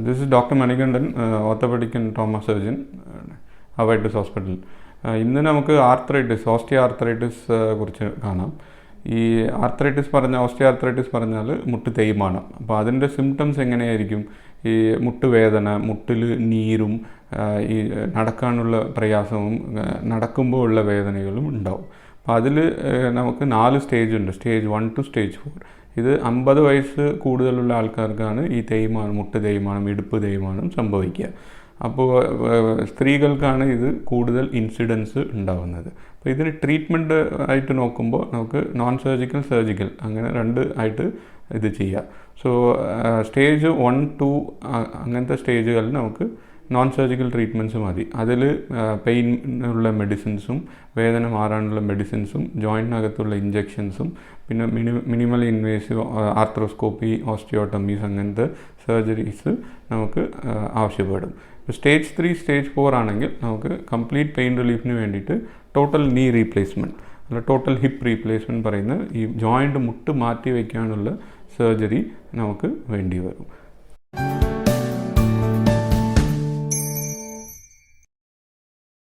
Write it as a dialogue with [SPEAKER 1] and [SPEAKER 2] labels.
[SPEAKER 1] This is Dr. Manikandan, orthopedic and trauma surgeon, Avaitis Hospital. ഇന്ന് നമുക്ക് osteo arthritis കുറിച്ച് കാണാം. ഈ ഓസ്റ്റിയോ ആർത്രൈറ്റിസ് പറഞ്ഞാൽ മുട്ട് തേയ്മാനം. അപ്പോൾ അതിൻ്റെ സിംറ്റംസ് എങ്ങനെയായിരിക്കും? ഈ മുട്ടുവേദന, മുട്ടിൽ നീരും, ഈ നടക്കാനുള്ള പ്രയാസവും, നടക്കുമ്പോൾ ഉള്ള വേദനകളും ഉണ്ടാവും. അപ്പോൾ അതിൽ നമുക്ക് 4 സ്റ്റേജ് ഉണ്ട്. Stage 1 to stage 4. ഇത് 50 വയസ്സ് കൂടുതലുള്ള ആൾക്കാർക്കാണ് ഈ തേയ്മാനം, മുട്ട് തേയ്മാനം, ഇടുപ്പ് തേയ്മാനം സംഭവിക്കുക. അപ്പോൾ സ്ത്രീകൾക്കാണ് ഇത് കൂടുതൽ ഇൻസിഡൻസ് ഉണ്ടാകുന്നത്. അപ്പോൾ ഇതിന് ട്രീറ്റ്മെൻറ്റ് ആയിട്ട് നോക്കുമ്പോൾ നമുക്ക് നോൺ സർജിക്കൽ, സർജിക്കൽ അങ്ങനെ 2 ആയിട്ട് ഇത് ചെയ്യാം. സോ സ്റ്റേജ് 1, 2 അങ്ങനത്തെ സ്റ്റേജുകളിൽ നമുക്ക് നോൺ സർജിക്കൽ ട്രീറ്റ്മെൻറ്റ്സ് മതി. അതിൽ പെയിനുള്ള മെഡിസിൻസും, വേദന മാറാനുള്ള മെഡിസിൻസും, ജോയിൻറ്റിനകത്തുള്ള ഇഞ്ചെക്ഷൻസും, പിന്നെ മിനിമൽ ഇൻവേസീവ് ആർത്രോസ്കോപ്പി, ഓസ്റ്റിയോട്ടമീസ് അങ്ങനത്തെ സർജറീസ് നമുക്ക് ആവശ്യപ്പെടും. ഇപ്പോൾ സ്റ്റേജ് 3, സ്റ്റേജ് 4 ആണെങ്കിൽ നമുക്ക് കംപ്ലീറ്റ് പെയിൻ റിലീഫിന് വേണ്ടിയിട്ട് ടോട്ടൽ നീ റീപ്ലേസ്മെൻറ്റ് അല്ല ടോട്ടൽ ഹിപ്പ് റീപ്ലേസ്മെൻറ്റ് പറയുന്ന ഈ ജോയിൻറ്റ് മുട്ട് മാറ്റി വയ്ക്കാനുള്ള സർജറി നമുക്ക് വേണ്ടി വരും.